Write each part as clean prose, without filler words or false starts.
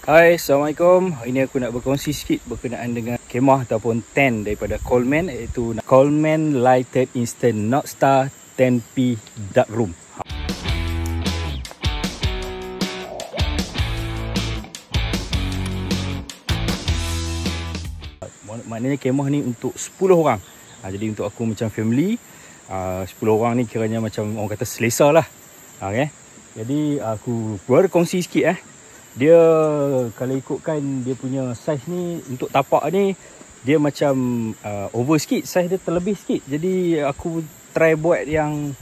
Hai, Assalamualaikum. Hari ni aku nak berkongsi sikit berkenaan dengan kemah ataupun tent daripada Coleman, iaitu Coleman Lighted Instant Northstar 10P Dark Room. Maknanya kemah ni untuk 10 orang. Jadi untuk aku macam family, 10 orang ni kiranya macam orang kata selesa lah. Okay? Jadi aku berkongsi sikit Dia kalau ikutkan dia punya saiz ni, untuk tapak ni dia macam over sikit, saiz dia terlebih sikit. Jadi aku try buat yang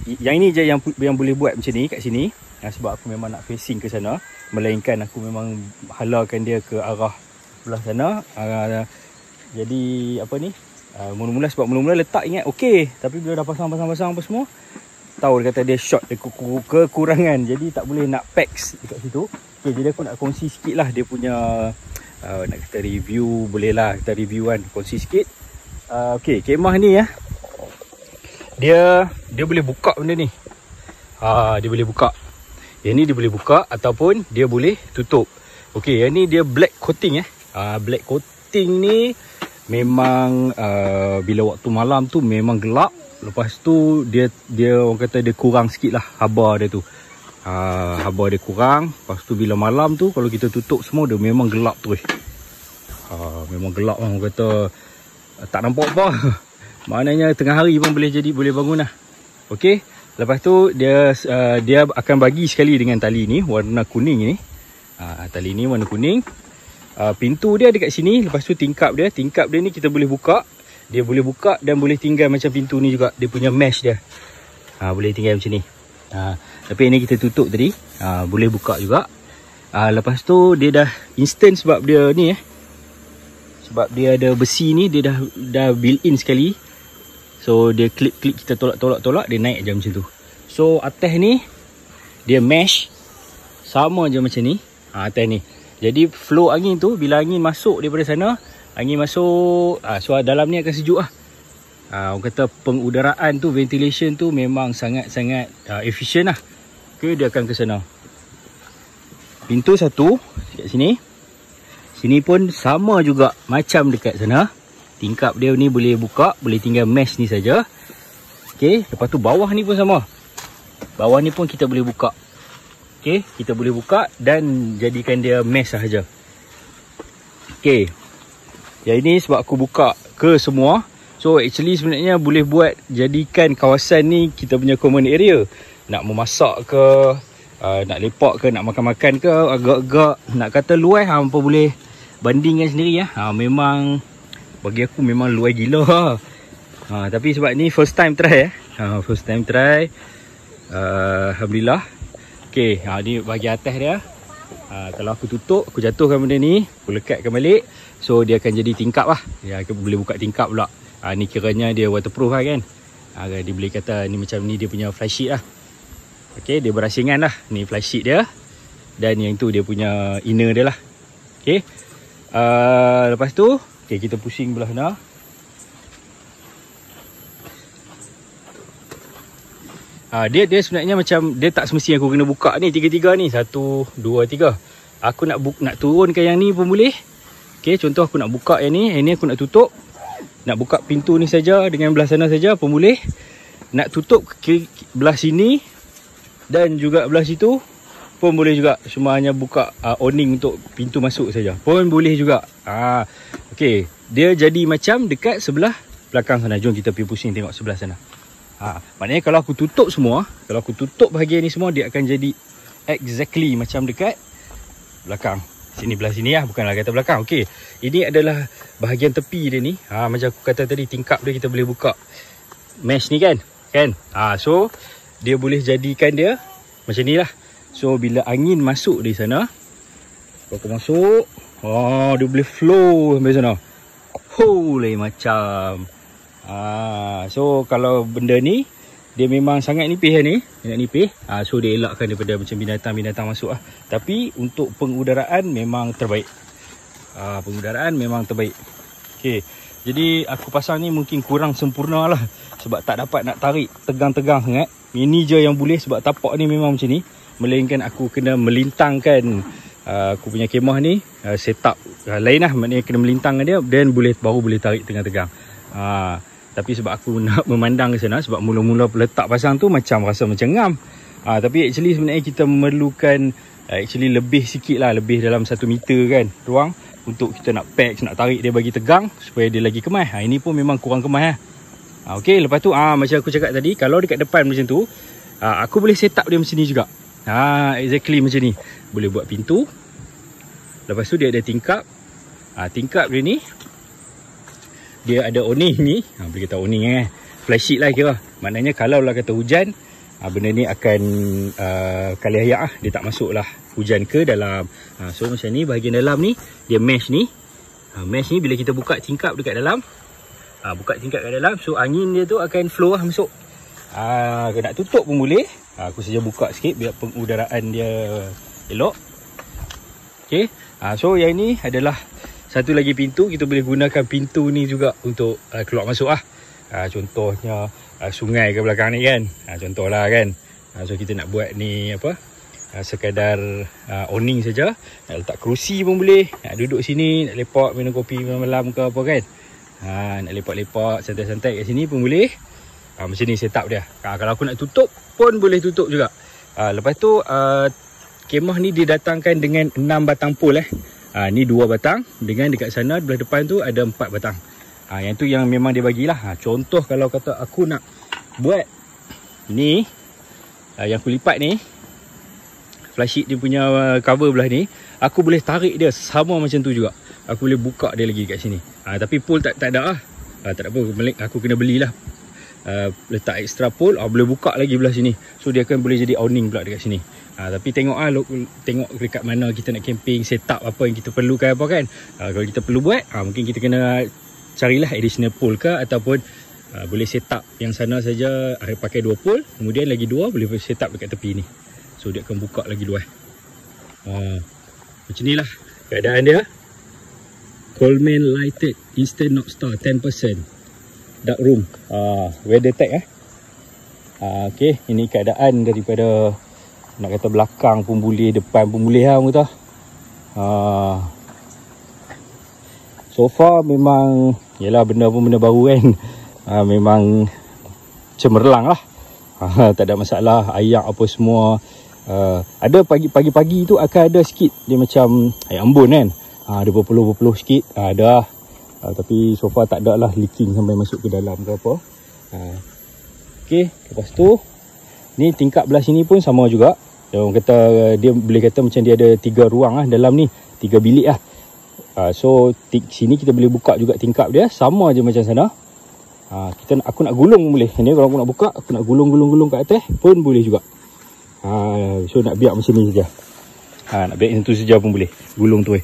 ini je yang boleh buat macam ni kat sini. Sebab aku memang nak facing ke sana, melainkan aku memang halalkan dia ke arah belah sana. Jadi apa ni, mula-mula letak ingat okey, tapi bila dah pasang apa semua, tahu dia kata dia short, dia kekurangan, jadi tak boleh nak packs dekat situ. Okay, jadi aku nak kongsi sikit lah dia punya nak kata review, boleh lah kita review kan, kongsi sikit. Okay, kemah ni dia boleh buka benda ni. Dia boleh buka. Yang ni dia boleh buka ataupun dia boleh tutup. Okay, yang ni dia black coating black coating ni memang bila waktu malam tu memang gelap. Lepas tu dia orang kata dia kurang sikit lah haba dia tu. Haba dia kurang. Lepas tu bila malam tu kalau kita tutup semua, dia memang gelap terus. Memang gelap lah, orang kata tak nampak apa. Maknanya tengah hari pun boleh bangun lah. Okey. Lepas tu dia akan bagi sekali dengan tali ni warna kuning ni. Tali ni warna kuning. Pintu dia dekat sini. Lepas tu tingkap dia ni kita boleh buka. Dia boleh buka dan boleh tinggal macam pintu ni juga. Dia punya mesh dia. Boleh tinggal macam ni. Tapi ini kita tutup tadi. Boleh buka juga. Lepas tu dia dah instant sebab dia ni sebab dia ada besi ni, dia dah built in sekali. So dia klik kita tolak, dia naik je macam tu. So atas ni dia mesh sama je macam ni. Atas ni. Jadi flow angin tu, bila angin masuk daripada sana, angin masuk, so dalam ni akan sejuk lah. Orang kata pengudaraan tu, ventilation tu memang sangat-sangat efisien lah. Okay, dia akan ke sana. Pintu satu kat sini. Sini pun sama juga macam dekat sana. Tingkap dia ni boleh buka, boleh tinggal mesh ni saja. Okay, lepas tu bawah ni pun sama. Bawah ni pun kita boleh buka. Okay, kita boleh buka dan jadikan dia mesh sahaja. Okay. Yang ini sebab aku buka ke semua. So actually sebenarnya boleh buat jadikan kawasan ni kita punya common area. Nak memasak ke, nak lepak ke, nak makan-makan ke, agak-agak nak kata luas, hampa boleh bandingkan sendiri memang bagi aku memang luas gila. Tapi sebab ni first time try first time try. Alhamdulillah. Okey, ni bagi atas dia. Kalau aku tutup, aku jatuhkan benda ni, aku lekatkan balik. So dia akan jadi tingkap lah. Dia akan boleh buka tingkap pula. Ni kiranya dia waterproof lah kan. Dia boleh kata ni macam ni dia punya fly sheet lah. Okay, dia berasingan lah. Ni fly sheet dia. Dan yang tu dia punya inner dia lah. Okay. Lepas tu, okay, kita pusing belah sana. Dia sebenarnya macam, dia tak semestinya aku kena buka ni tiga-tiga ni. 1, 2, 3. Aku nak turunkan yang ni pun boleh. Okay, contoh aku nak buka yang ni aku nak tutup. Nak buka pintu ni saja dengan belah sana saja pun boleh. Nak tutup belah sini dan juga belah situ pun boleh juga. Cuma hanya buka awning untuk pintu masuk saja pun boleh juga. Okay, dia jadi macam dekat sebelah belakang sana. Jom kita pergi pusing tengok sebelah sana. Maknanya kalau aku tutup semua, kalau aku tutup bahagian ni semua, dia akan jadi exactly macam dekat belakang. Sini belah sini lah, bukanlah kata belakang. Okey, ini adalah bahagian tepi dia ni. Macam aku kata tadi, tingkap dia kita boleh buka mesh ni kan. So dia boleh jadikan dia macam ni lah. So bila angin masuk di sana, aku masuk, dia boleh flow sampai sana. Lain macam. So kalau benda ni dia memang sangat nipis ni, so dia elakkan daripada macam binatang-binatang masuk lah. Tapi untuk pengudaraan memang terbaik. Pengudaraan memang terbaik. Okay, jadi aku pasang ni mungkin kurang sempurna lah, sebab tak dapat nak tarik tegang-tegang sangat. Ini je yang boleh, sebab tapak ni memang macam ni. melainkan aku kena melintangkan aku punya kemah ni, setup lain lah, maknanya kena melintangkan dia, then baru boleh tarik tengah tegang. Tapi sebab aku nak memandang ke sana, sebab mula-mula letak pasang tu macam rasa macam ngam. Tapi actually sebenarnya kita memerlukan actually lebih sikit lah, lebih dalam 1 meter kan ruang untuk kita nak pack, nak tarik dia bagi tegang supaya dia lagi kemas. Ini pun memang kurang kemas lah. Okey, lepas tu macam aku cakap tadi, kalau dekat depan macam tu, aku boleh set up dia macam ni juga. Exactly macam ni. Boleh buat pintu. Lepas tu dia ada tingkap. Tingkap dia ni, dia ada awning ni. Boleh kata awning flysheet lah kira. Maknanya kalau lah kata hujan, benda ni akan kali ayak lah. Dia tak masuk lah hujan ke dalam. So macam ni, bahagian dalam ni dia mesh ni. Mesh ni bila kita buka tingkap dekat dalam, buka tingkap kat dalam, so angin dia tu akan flow lah masuk. Nak tutup pun boleh. Aku saja buka sikit biar pengudaraan dia elok. Okay. So yang ni adalah satu lagi pintu. Kita boleh gunakan pintu ni juga untuk keluar masuk lah. Contohnya sungai ke belakang ni kan. Contohlah kan. So kita nak buat ni apa, sekadar awning saja. Nak letak kerusi pun boleh. Nak duduk sini, nak lepak minum kopi malam ke apa kan. Nak lepak-lepak santai-santai kat sini pun boleh. Macam ni setup dia. Kalau aku nak tutup pun boleh tutup juga. Lepas tu kemah ni didatangkan dengan 6 batang pole ni 2 batang, dengan dekat sana belah depan tu ada 4 batang. Yang tu yang memang dia bagilah. Contoh kalau kata aku nak buat ni, yang kulipat ni, flysheet dia punya cover belah ni, aku boleh tarik dia sama macam tu juga. Aku boleh buka dia lagi kat sini. Tapi pole tak ada lah. Tak ada apa, aku kena belilah letak extra pole. Boleh buka lagi belah sini. So dia akan boleh jadi awning pula dekat sini. Tapi tengok dekat mana kita nak camping, setup apa yang kita perlukan apa kan. Kalau kita perlu buat, mungkin kita kena carilah additional pole ke, ataupun boleh setup yang sana saja, pakai 2 pole, kemudian lagi 2 boleh setup dekat tepi ni. So dia akan buka lagi luas. Macam ni lah keadaan dia. Coleman lighted instant knock star 10%, dark room, weather tag okay, ini keadaan daripada, nak kata belakang pun boleh, depan pun boleh lah orang kata. So far memang, yelah benda pun benda baru kan. Memang cemerlang lah. Tak ada masalah, ayak apa semua. Ada pagi-pagi tu akan ada sikit dia macam air embun kan. Ada berpeluh-berpeluh sikit, ada. Tapi so far tak ada lah leaking sampai masuk ke dalam ke apa. Okay, lepas tu ni tingkap belah sini pun sama juga. Orang kata, dia boleh kata macam dia ada 3 ruang lah dalam ni, 3 bilik lah. So sini kita boleh buka juga tingkap dia, sama je macam sana. Aku nak gulung boleh. Ini kalau aku nak buka, aku nak gulung kat atas pun boleh juga. So nak biar macam ni saja. Nak biar macam tu saja pun boleh. Gulung tu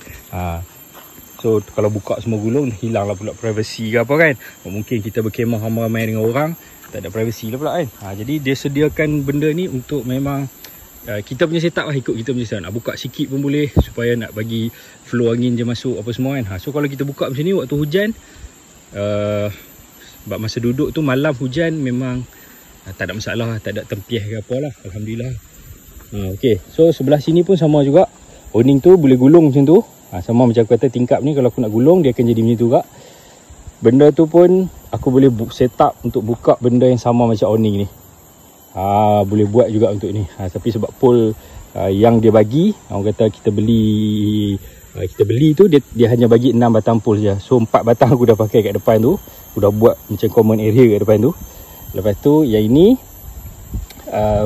So kalau buka semua gulung, hilanglah pula privacy ke apa kan. Mungkin kita berkemah ramai-ramai dengan orang, tak ada privacy lah pula kan. Jadi dia sediakan benda ni untuk memang kita punya setup lah, ikut kita punya setup. Nak buka sikit pun boleh supaya nak bagi flow angin je masuk apa semua kan. So kalau kita buka macam ni waktu hujan, sebab masa duduk tu malam hujan, memang tak ada masalah, tak ada tempiah ke apa lah, Alhamdulillah. Okay, so sebelah sini pun sama juga. Awning tu boleh gulung macam tu. Sama macam aku kata, tingkap ni kalau aku nak gulung, dia akan jadi macam tu juga. Benda tu pun aku boleh setup untuk buka benda yang sama macam awning ni. Boleh buat juga untuk ni. Tapi sebab pole yang dia bagi, orang kata kita beli tu, dia hanya bagi 6 batang pole saja. So 4 batang aku dah pakai kat depan tu. Aku dah buat macam common area kat depan tu. Lepas tu yang ini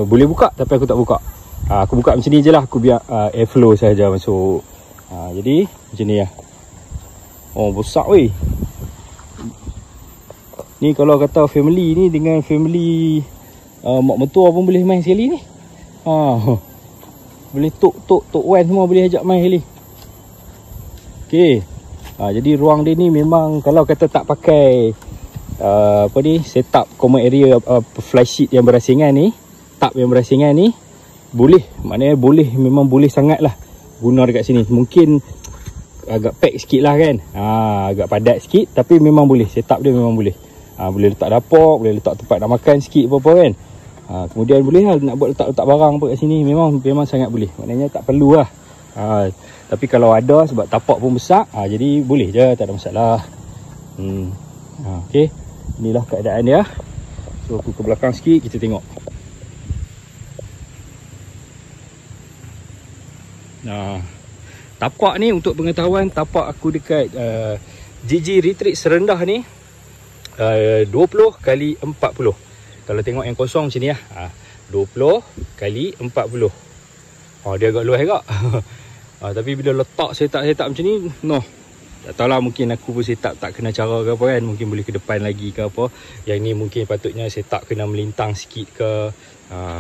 boleh buka, tapi aku tak buka. Aku buka macam ni je lah. Aku biar airflow saja masuk. Jadi macam ni lah. Besar weh. Ni kalau kata family ni dengan family mak mentua pun boleh main sekali ni. Boleh tok wan semua boleh ajak main sekali. Okey. Jadi ruang dia ni memang kalau kata tak pakai setup common area flysheet yang berasingan ni, tap yang berasingan ni, boleh, maknanya boleh, memang boleh sangat lah guna dekat sini. Mungkin agak pack sikit lah kan, agak padat sikit, tapi memang boleh, setup dia memang boleh. Boleh letak dapur, boleh letak tempat nak makan sikit apa-apa kan. Kemudian boleh lah nak buat letak barang apa kat sini. Memang sangat boleh. Maknanya tak perlu lah. Tapi kalau ada sebab tapak pun besar, jadi boleh je, tak ada masalah. Okay, inilah keadaan dia. So aku ke belakang sikit, kita tengok. Tapak ni untuk pengetahuan, tapak aku dekat GG Retreat Serendah ni 20 kali 40. Kalau tengok yang kosong macam ni lah, 20 kali 40. Dia agak luas agak. Tapi bila letak setup macam ni, tak tahulah, mungkin aku pun setup tak kena cara ke apa kan. Mungkin boleh ke depan lagi ke apa. Yang ni mungkin patutnya setup kena melintang sikit ke.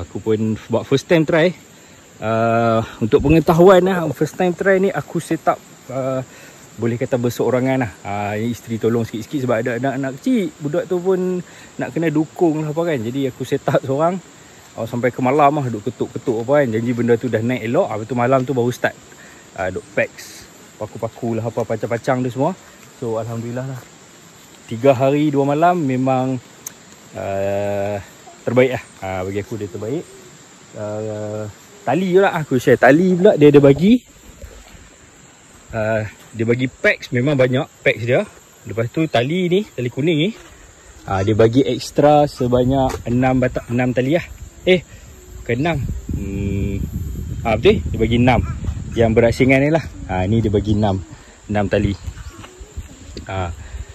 Aku pun buat first time try. Untuk pengetahuan lah, first time try ni aku setup boleh kata berseorangan lah. Isteri tolong sikit-sikit sebab ada anak-anak kecil. Budak tu pun nak kena dukung lah apa kan. Jadi aku setup seorang sampai ke malam lah, duk ketuk-ketuk apa kan. Janji benda tu dah naik elok. Lepas tu malam tu baru start duk packs, paku-paku lah apa, pacang-pacang tu semua. So alhamdulillah lah, 3 hari 2 malam memang terbaik lah. Bagi aku dia terbaik. Tali pula aku share. Tali pula dia ada bagi. Dia bagi packs, memang banyak packs dia. Lepas tu tali ni, tali kuning ni, dia bagi ekstra sebanyak 6 tali lah. Ke 6. Betul? Dia bagi 6. Yang berasingan ni lah. Ni dia bagi 6 tali.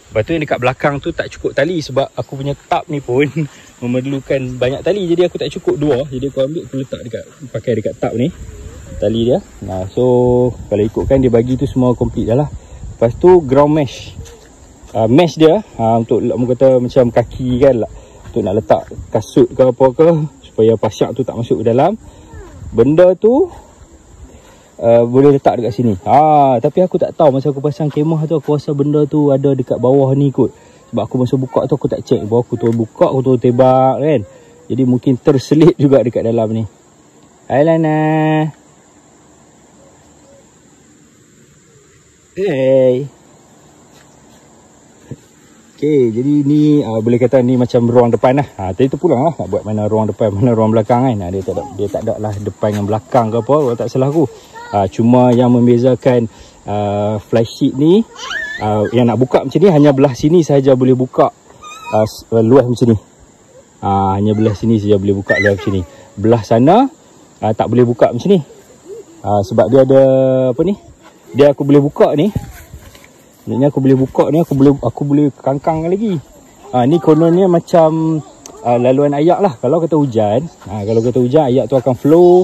Lepas tu yang dekat belakang tu tak cukup tali sebab aku punya tap ni pun memerlukan banyak tali. Jadi aku tak cukup 2. Jadi aku ambil, aku letak pakai dekat tap ni, tali dia. So kalau ikutkan dia bagi tu semua complete dah lah. Lepas tu ground mesh. Mesh dia untuk kata macam kaki kan, untuk nak letak kasut ke apa ke, supaya pasyak tu tak masuk ke dalam. Benda tu boleh letak dekat sini. Tapi aku tak tahu masa aku pasang kemah tu, aku rasa benda tu ada dekat bawah ni kot. Sebab aku masa buka tu aku tak check. Bawa aku turun buka, aku turun tebak kan. Jadi mungkin terselit juga dekat dalam ni. Hai Lana. Hey. Okay, jadi ni boleh kata ni macam ruang depan lah. Tadi tu pulang lah nak buat mana ruang depan, mana ruang belakang kan. Dia tak ada lah depan dengan belakang ke apa, kalau tak salah aku. Cuma yang membezakan flysheet ni, yang nak buka macam ni, hanya belah sini sahaja boleh buka luas macam ni. Hanya belah sini saja boleh buka luas macam ni. Belah sana tak boleh buka macam ni. Sebab dia ada apa ni, dia aku boleh buka ni. Maknanya aku boleh buka ni, aku boleh kangkang lagi. Ni kononnya macam laluan ayak lah. Kalau kata hujan, ayak tu akan flow,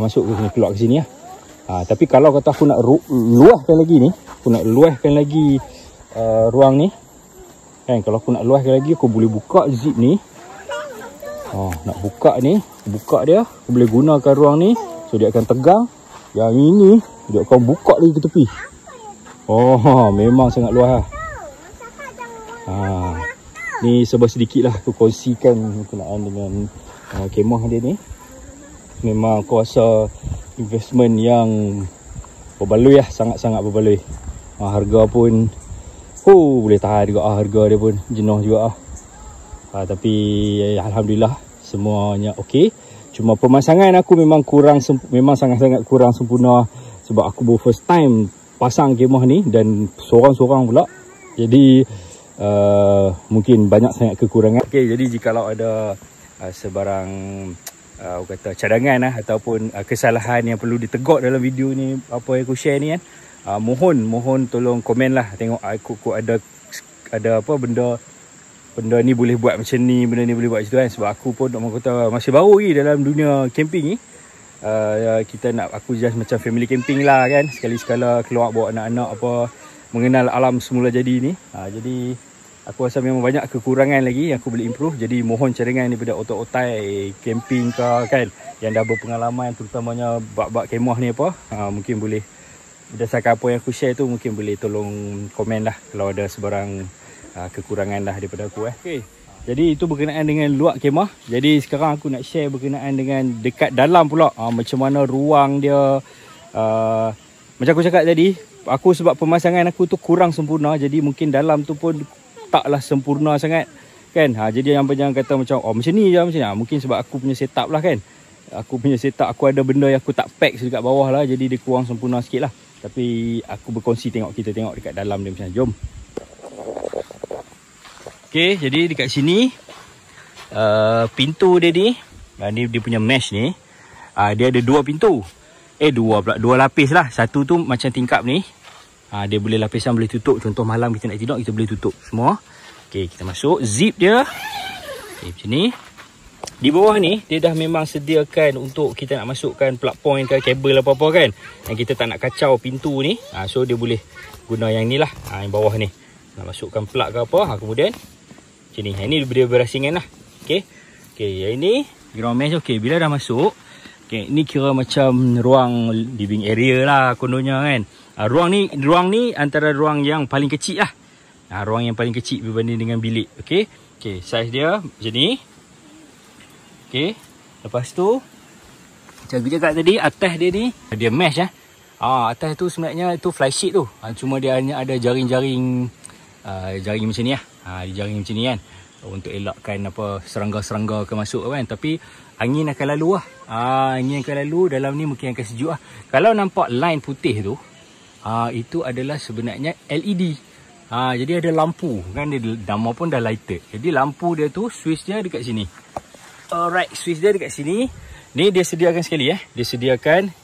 masuk ke sini, keluar ke sini lah. Tapi kalau kata aku nak luaskan lagi ni, aku nak luaskan lagi ruang ni kan, kalau aku nak luaskan lagi, aku boleh buka zip ni. Nak buka ni, buka dia, aku boleh gunakan ruang ni. So dia akan tegang. Yang ini dia akan buka lagi ke tepi. Memang sangat luas lah. Ni sebab sedikit lah aku kongsikan berkenaan dengan kemah dia ni. Memang aku rasa investment yang berbaloi lah, sangat-sangat berbaloi. Harga pun boleh tahan juga harga dia pun jenuh juga tapi alhamdulillah semuanya okey. Cuma pemasangan aku memang sangat-sangat kurang sempurna sebab aku baru first time pasang kemah ni dan seorang-seorang pula. Jadi mungkin banyak sangat kekurangan. Okey, jadi jikalau ada sebarang kata cadangan ataupun kesalahan yang perlu ditegur dalam video ni, apa yang aku share ni kan, mohon tolong komen lah. Tengok aku ada apa benda ni boleh buat macam ni, benda ni boleh buat macam tu kan. Sebab aku pun kata masih baru lagi dalam dunia camping ni. Aku just macam family camping lah kan, sekali-sekala keluar bawa anak-anak apa, mengenal alam semula jadi ni. Jadi aku rasa memang banyak kekurangan lagi yang aku boleh improve. Jadi mohon cadangan daripada otak-otai camping ke kan, yang dah berpengalaman terutamanya bab kemah ni apa, mungkin boleh berdasarkan apa yang aku share tu, mungkin boleh tolong komen lah kalau ada sebarang kekurangan lah daripada aku. Okay. Jadi itu berkenaan dengan luar kemah. Jadi sekarang aku nak share berkenaan dengan dekat dalam pula, macam mana ruang dia. Macam aku cakap tadi, sebab pemasangan aku tu kurang sempurna, jadi mungkin dalam tu pun taklah sempurna sangat. kan. Jadi jangan kata macam macam ni je macam ni. Mungkin sebab aku punya setup lah kan. Aku punya setup, aku ada benda yang aku tak pack dekat bawah lah, jadi dia kurang sempurna sikit lah. Tapi aku berkongsi kita tengok dekat dalam dia macam ni. Jom. Okay, jadi dekat sini pintu dia ni, ni dia punya mesh ni, dia ada 2 pintu. Dua lapis lah. Satu tu macam tingkap ni, dia boleh lapisan boleh tutup. Contoh malam kita nak tidur, kita boleh tutup semua. Okay, kita masuk. Zip dia macam ni. Di bawah ni dia dah memang sediakan untuk kita nak masukkan plug point ke kabel apa-apa kan, yang kita tak nak kacau pintu ni. So dia boleh guna yang ni lah, yang bawah ni nak masukkan plug ke apa. Kemudian macam ni. Ini dia berasingan lah. Okay, yang ini ground mesh. Okay, bila dah masuk, okay, ni kira macam ruang living area lah kononnya kan. Ruang ni antara ruang yang paling kecil lah. Ruang yang paling kecil berbanding dengan bilik. Okay, size dia macam ni. Okay, lepas tu macam aku cakap tadi, atas dia ni dia mesh atas tu sebenarnya itu fly sheet tu. Cuma dia hanya ada jaring-jaring macam ni lah. Jaring macam ni kan, untuk elakkan apa serangga-serangga ke masuk kan. Tapi angin akan lalu lah. Angin akan lalu, dalam ni mungkin akan sejuk lah. Kalau nampak line putih tu, itu adalah sebenarnya LED. Jadi ada lampu kan, dia nama pun dah lighted. Jadi lampu dia tu, switch dia dekat sini. Alright, switch dia dekat sini. Ni dia sediakan sekali Dia sediakan,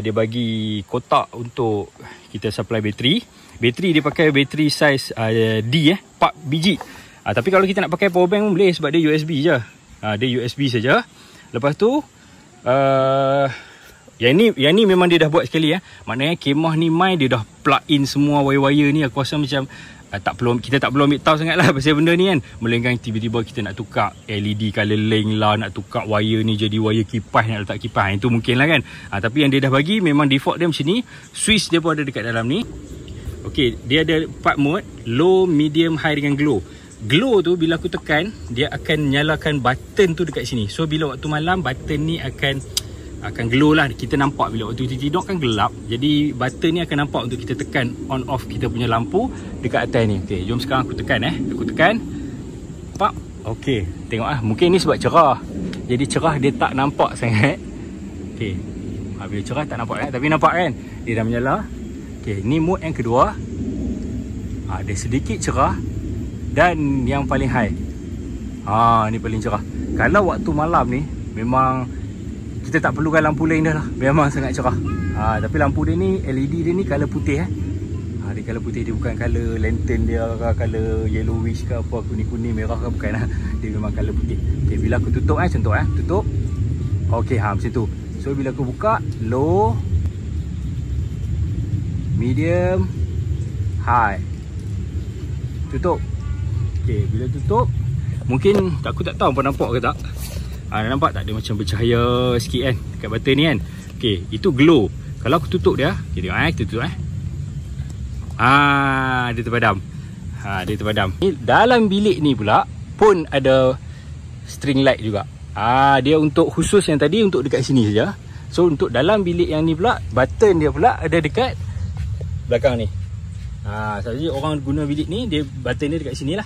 dia bagi kotak untuk kita supply bateri. Bateri dia pakai bateri size D 4 biji. Tapi kalau kita nak pakai power bank pun boleh, sebab dia USB je. Dia USB saja. Lepas tu yang ni memang dia dah buat sekali Maknanya kemah ni mai dia dah plug in semua wire-wire ni. Aku rasa macam kita tak perlu ambil tahu sangat lah pasal benda ni kan. Melainkan tiba-tiba kita nak tukar LED color link lah, nak tukar wire ni jadi wire kipas, nak letak kipas, itu mungkin lah kan. Tapi yang dia dah bagi memang default dia macam ni. Switch dia pun ada dekat dalam ni. Okay, dia ada 4 mode, low, medium, high dengan glow. Glow tu bila aku tekan, dia akan nyalakan button tu dekat sini. So bila waktu malam, button ni akan glow lah. Kita nampak bila waktu kita tidur kan gelap. Jadi button ni akan nampak untuk kita tekan on off kita punya lampu dekat atas ni. Okay, jom sekarang aku tekan Aku tekan. Pak. Okay, tengok mungkin ni sebab cerah. Jadi cerah dia tak nampak sangat. Okay, bila cerah tak nampak tapi nampak kan, dia dah menyala. Okay, ni mode yang kedua. Dia sedikit cerah. Dan yang paling high, ni paling cerah. Kalau waktu malam ni memang kita tak perlukan lampu lain dah lah, memang sangat cerah. Tapi lampu dia ni, LED dia ni color putih dia color putih, dia bukan color lantern dia ke color yellowish ke apa, kuning-kuning merah ke, bukan dia memang color putih. Okay, bila aku tutup contoh tutup. Okay, macam tu. So bila aku buka, low, medium, high, tutup. Okay, bila tutup, mungkin aku tak tahu apa nampak ke tak. Nampak tak dia macam bercahaya sikit kan dekat button ni kan. Okay, itu glow. Kalau aku tutup dia, okay, tengok kita tutup dia terpadam. Dia terpadam. Ni dalam bilik ni pula pun ada string light juga. Dia untuk khusus yang tadi untuk dekat sini saja. So untuk dalam bilik yang ni pula, button dia pula ada dekat belakang ni. Jadi orang guna bilik ni, dia button dia dekat sini lah.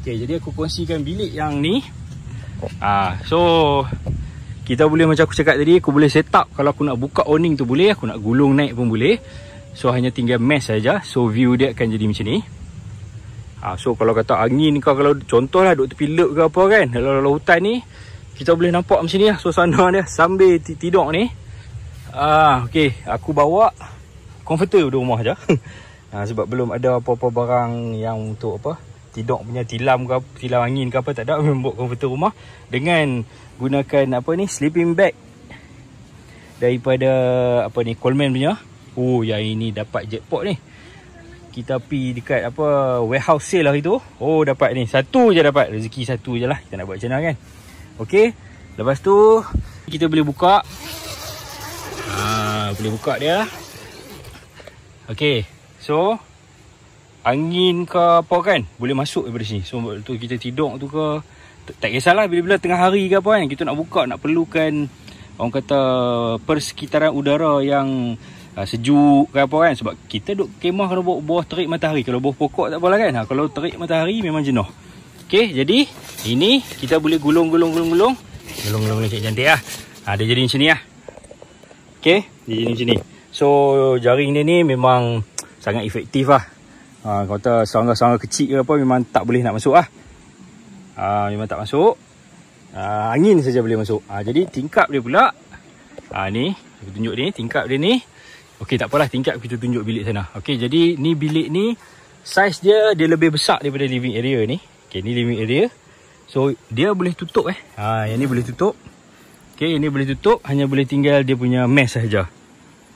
Okay, jadi aku kongsikan bilik yang ni. So kita boleh, macam aku cakap tadi, aku boleh set up. Kalau aku nak buka awning tu boleh, aku nak gulung naik pun boleh. So hanya tinggal mesh saja. So view dia akan jadi macam ni. So kalau kata angin kau, kalau contoh lah duduk tepi lep ke apa kan, dalam hutan ni, kita boleh nampak macam ni lah suasana dia sambil tidur ni. Okay, aku bawa converter di rumah je. Sebab belum ada apa-apa barang yang untuk apa, tidur punya tilam ke, tilam angin ke apa, tak ada. Memang buat converter rumah dengan gunakan apa ni, sleeping bag daripada apa ni, Coleman punya. Yang ini dapat jackpot ni. Kita pergi dekat apa, warehouse sale lah itu. Dapat ni, satu je dapat, rezeki satu je lah. Kita nak buat macam mana kan. Okay, lepas tu kita boleh buka. Boleh buka dia. Okay, so angin ke apa kan boleh masuk daripada sini. So waktu kita tidur tu ke, tak kisahlah bila-bila tengah hari ke apa kan, kita nak buka, nak perlukan orang kata persekitaran udara yang sejuk ke apa kan. Sebab kita duduk kemah kena bawah terik matahari. Kalau bawah pokok tak apalah kan. Kalau terik matahari memang jenuh. Okey, jadi ini kita boleh gulung cantik lah. Dia jadi macam ni lah. Okey, dia jadi macam ni. So jaring dia ni memang sangat efektif lah. Kata serangga-serangga kecil ke apa memang tak boleh nak masuk lah. Memang tak masuk. Angin saja boleh masuk. Jadi tingkap dia pula. Ni aku tunjuk ni tingkap dia ni. Okey, tak apalah, tingkap kita tunjuk bilik sana. Okey, jadi ni bilik ni saiz dia lebih besar daripada living area ni. Okey, ni living area. So dia boleh tutup yang ni boleh tutup. Okey, ini boleh tutup, hanya boleh tinggal dia punya mesh saja.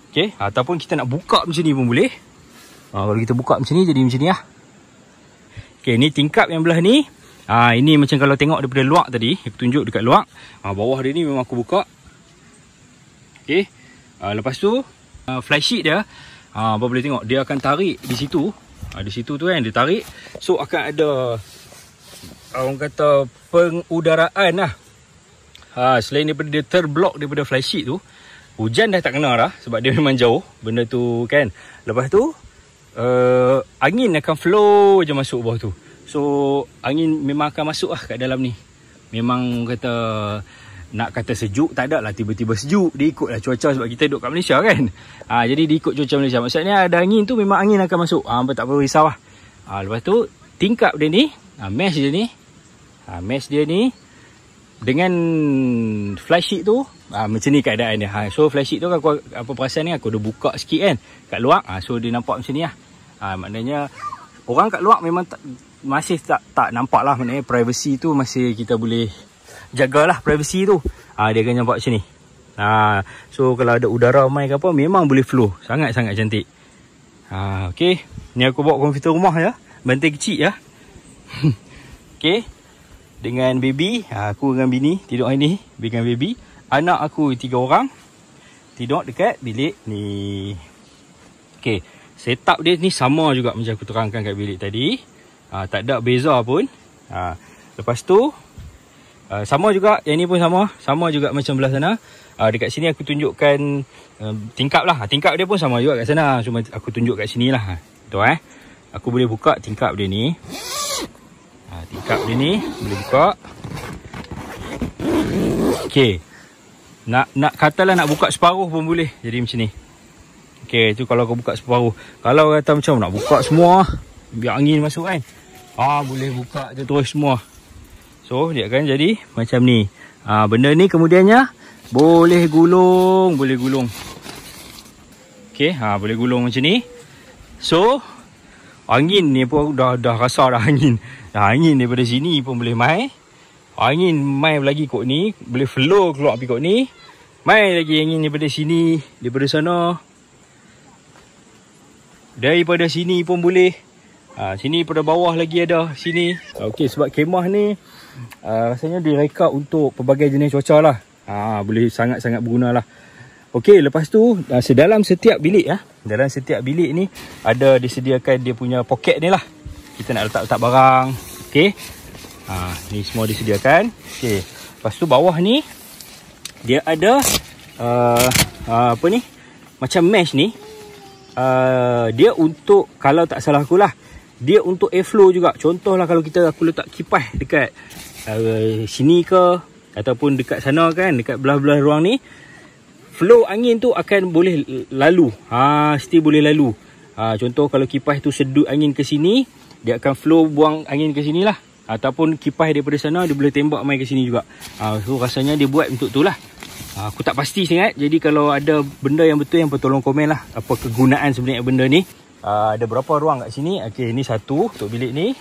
Okey, ataupun kita nak buka macam ni pun boleh. Kalau kita buka macam ni jadi macam ni lah. Okey, ni tingkap yang belah ni. Ini macam kalau tengok daripada luar tadi, aku tunjuk dekat luar. Bawah dia ni memang aku buka. Okey. Lepas tu fly sheet dia, apa boleh tengok dia akan tarik di situ. Di situ tu kan dia tarik. So akan ada orang kata pengudaraan lah. Selain daripada dia terblok daripada fly sheet tu, hujan dah tak kena dah sebab dia memang jauh benda tu kan. Lepas tu angin akan flow je masuk bawah tu. So angin memang akan masuk lah kat dalam ni. Memang kata nak kata sejuk tak ada lah, tiba-tiba sejuk. Dia ikut lah cuaca sebab kita duduk kat Malaysia kan. Jadi dia ikut cuaca Malaysia. Maksudnya ada angin tu memang angin akan masuk. Tak perlu risau lah. Lepas tu tingkap dia ni, mesh dia ni, mesh dia ni dengan fly sheet tu macam ni keadaan dia. So fly sheet tu aku apa perasan ni aku dah buka sikit kan kat luar. So dia nampak macam ni lah. Maknanya orang kat luar memang masih tak nampak lah. Maknanya privacy tu masih kita boleh jagalah privacy tu. Dia akan nampak macam ni. So kalau ada udara mai ke apa memang boleh flow. Sangat-sangat cantik. Okay, ni aku bawa komputer rumah ya. Bantai kecil ya. Okay, dengan baby, aku dengan bini tidur hari ni dengan baby. Anak aku 3 orang tidur dekat bilik ni. Okay, setup dia ni sama juga macam aku terangkan kat bilik tadi. Tak ada beza pun. Lepas tu sama juga, yang ni pun sama juga macam belah sana. Dekat sini aku tunjukkan tingkap lah. Tingkap dia pun sama juga kat sana. Cuma aku tunjuk kat sini lah. Tu aku boleh buka tingkap dia ni. Tingkap dia ni boleh buka. Okey. Nak katalah nak buka separuh pun boleh. Jadi macam ni. Okey, tu kalau kau buka separuh. Kalau kata macam nak buka semua biar angin masuk kan. Boleh buka je terus semua. So dia akan jadi macam ni. Benda ni kemudiannya boleh gulung. Okey, boleh gulung macam ni. So angin ni pun dah rasa dah angin. Angin daripada sini pun boleh mai. Angin mai lagi kot ni, boleh flow keluar pergi kot ni. Mai lagi angin daripada sini, daripada sana. Daripada sini pun boleh. Sini pada bawah lagi ada sini. Okey, sebab kemah ni rasanya direka untuk pelbagai jenis cuaca lah. Boleh sangat-sangat berguna lah. Okey, lepas tu dalam setiap bilik dalam setiap bilik ni ada disediakan dia punya poket ni lah. Kita nak letak barang. Okey. Ni semua disediakan. Okey. Lepas tu bawah ni dia ada apa ni? Macam mesh ni. Dia untuk, kalau tak salah aku lah, dia untuk airflow juga. Contohlah kalau aku letak kipas dekat sini ke ataupun dekat sana kan, dekat belah-belah ruang ni, flow angin tu akan boleh lalu. Still boleh lalu. Contoh kalau kipas tu sedut angin ke sini, dia akan flow buang angin ke sini lah. Ataupun kipas daripada sana dia boleh tembak main ke sini juga. So rasanya dia buat untuk tu lah. Aku tak pasti sangat. Jadi kalau ada benda yang betul, yang tolong komen lah apa kegunaan sebenarnya benda ni. Ada berapa ruang kat sini? Okey, ni satu untuk bilik ni.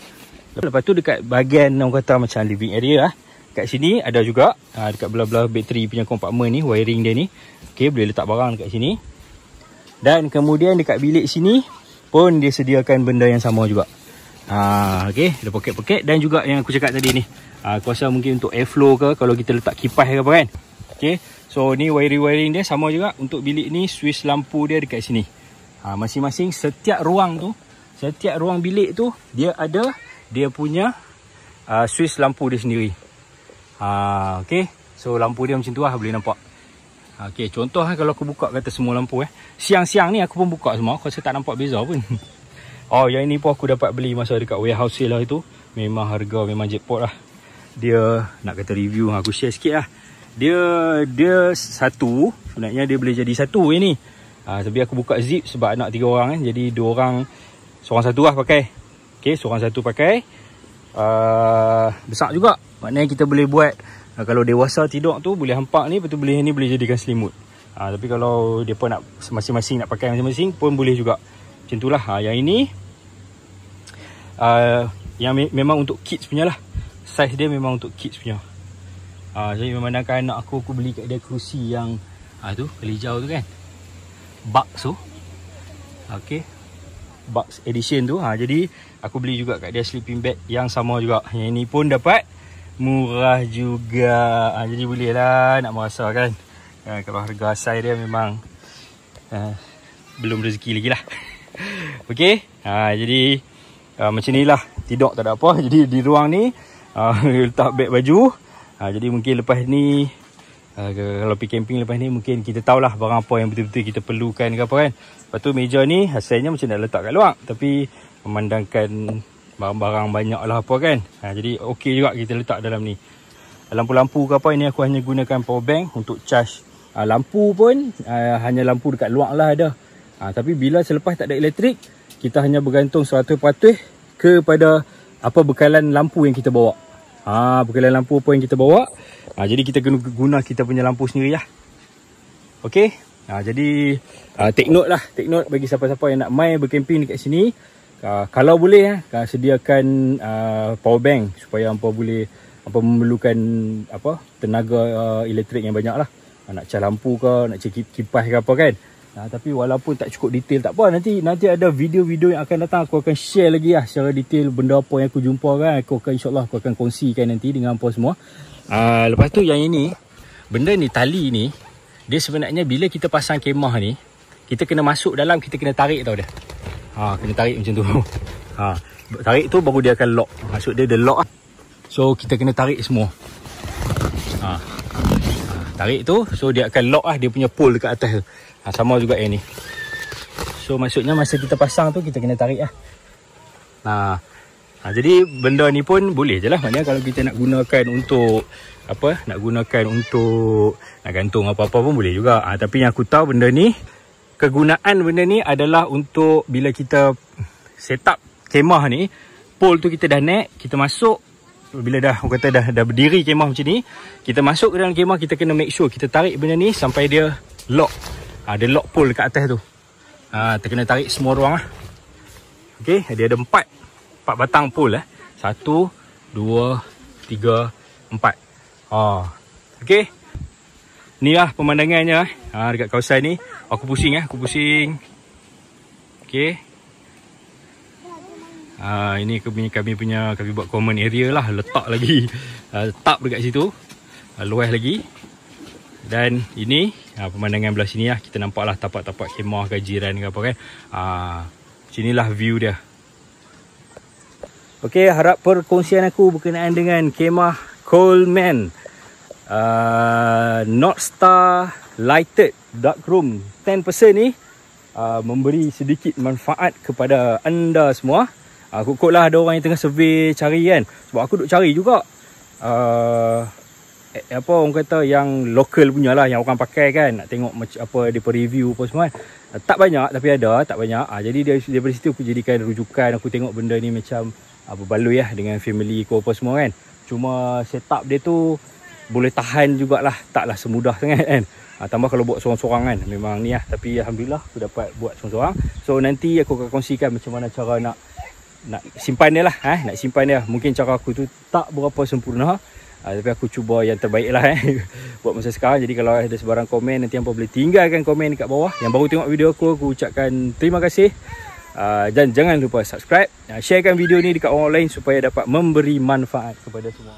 Lepas tu dekat bahagian orang kata macam living area lah. Kat sini ada juga dekat belah-belah bateri punya kompartmen ni, wiring dia ni. Okey, boleh letak barang dekat sini. Dan kemudian dekat bilik sini pun dia sediakan benda yang sama juga. Okey, ada poket-poket. Dan juga yang aku cakap tadi ni, aku rasa mungkin untuk airflow ke, kalau kita letak kipas ke apa kan. Okey, so ni wiring-wiring dia sama juga. Untuk bilik ni switch lampu dia dekat sini. Masing-masing setiap ruang tu, setiap ruang bilik tu dia ada dia punya switch lampu dia sendiri. Okey, so lampu dia macam tu lah, boleh nampak. Okey, contoh kalau aku buka kata semua lampu siang-siang ni aku pun buka semua, aku rasa tak nampak beza pun. Oh, yang ini pun aku dapat beli masa dekat warehouse sale lah itu. Memang harga memang jackpot lah. Dia nak kata review, aku share sikit lah. Dia satu, sebenarnya dia boleh jadi satu ni. Tapi aku buka zip sebab anak 3 orang kan. Jadi 2 orang, seorang satu lah pakai. Okay, seorang satu pakai. Besar juga. Maknanya kita boleh buat, kalau dewasa tidur tu boleh hampak ni, lepas tu boleh ni boleh jadikan selimut. Tapi kalau dia pun nak masing-masing nak pakai masing-masing pun boleh juga. Macam tu lah. Yang ini yang memang untuk kids punya lah. Size dia memang untuk kids punya. Jadi memandangkan anak aku beli kat dia kerusi yang tu, hijau tu kan, Bucks tu. Okay, Bucks edition tu. Jadi aku beli juga kat dia sleeping bag yang sama juga. Yang ini pun dapat murah juga. Jadi boleh lah nak merasa kan. Kalau harga asal dia memang belum rezeki lagi lah. Okay, jadi macam ni lah. Tidur tak ada apa. Jadi di ruang ni letak beg baju. Jadi mungkin lepas ni, kalau pergi camping lepas ni, mungkin kita tahulah barang apa yang betul-betul kita perlukan ke apa kan. Lepas tu meja ni hasilnya macam nak letak kat luar, tapi memandangkan barang-barang banyak lah apa kan. Jadi okey juga kita letak dalam ni. Lampu-lampu ke apa, ini aku hanya gunakan power bank untuk charge. Lampu pun hanya lampu dekat luar lah ada. Tapi bila selepas tak ada elektrik, kita hanya bergantung 100% kepada apa bekalan lampu yang kita bawa. Bekalan lampu apa yang kita bawa. Jadi kita kena guna kita punya lampu sendiri lah. Okey. Jadi take note lah. Take note bagi siapa-siapa yang nak mai bercamping dekat sini. Kalau boleh sediakan power bank supaya hampa boleh, hampa memerlukan tenaga elektrik yang banyak lah. Nak cas lampu ke, nak cas kipas ke apa kan. Tapi walaupun tak cukup detail tak apa, nanti ada video-video yang akan datang, aku akan share lagi lah secara detail benda apa yang aku jumpa kan. Aku akan, insyaAllah aku akan kongsikan nanti dengan apa semua. Lepas tu yang ini, benda ni, tali ni, dia sebenarnya bila kita pasang kemah ni, kita kena masuk dalam, kita kena tarik tau dia. Kena tarik macam tu. Tarik tu baru dia akan lock. Maksud dia lock lah. So kita kena tarik semua. Tarik tu, so dia akan lock lah, dia punya pole dekat atas tu. Sama juga yang ni. So maksudnya masa kita pasang tu, kita kena tarik lah. Jadi benda ni pun boleh je lah. Maknanya kalau kita nak gunakan untuk nak gantung apa-apa pun boleh juga. Tapi yang aku tahu benda ni, kegunaan benda ni adalah untuk bila kita set up kemah ni, pole tu kita dah naik, kita masuk. Bila dah, orang kata dah berdiri kemah macam ni, kita masuk ke dalam kemah, kita kena make sure kita tarik benda ni sampai dia lock. Dia lock pole dekat atas tu. Kita kena tarik semua ruang lah. Okay, dia ada 4 batang pole lah. 1, 2, 3, 4. Okay, ni lah pemandangannya dekat kawasan ni. Aku pusing. Okay. Ini kami buat common area lah. Letak lagi tap dekat situ, luas lagi. Dan ini pemandangan belah sini lah. Kita nampak lah tapak-tapak kemah ke jiran ke apa kan. Sinilah view dia. Ok, harap perkongsian aku berkenaan dengan kemah Coleman North Star Lighted Dark Room 10% ni memberi sedikit manfaat kepada anda semua. Kok lah ada orang yang tengah survey cari kan. Sebab aku duk cari juga orang kata yang local punya lah, yang orang pakai kan. Nak tengok macam apa dia review apa semua kan. Tak banyak, tapi ada, tak banyak. Jadi daripada situ aku jadikan rujukan. Aku tengok benda ni macam berbaloi lah dengan family ko apa semua kan. Cuma setup dia tu boleh tahan jugalah, taklah semudah sangat kan. Tambah kalau buat sorang-sorang kan, memang ni lah. Tapi Alhamdulillah aku dapat buat sorang-sorang. So nanti aku akan kongsikan macam mana cara nak simpan dia lah. Nak simpan dia, mungkin cara aku tu tak berapa sempurna, tapi aku cuba yang terbaik lah buat masa sekarang. Jadi kalau ada sebarang komen, nanti hampa boleh tinggalkan komen dekat bawah. Yang baru tengok video aku ucapkan terima kasih. Dan jangan lupa subscribe, sharekan video ni dekat orang lain supaya dapat memberi manfaat kepada semua.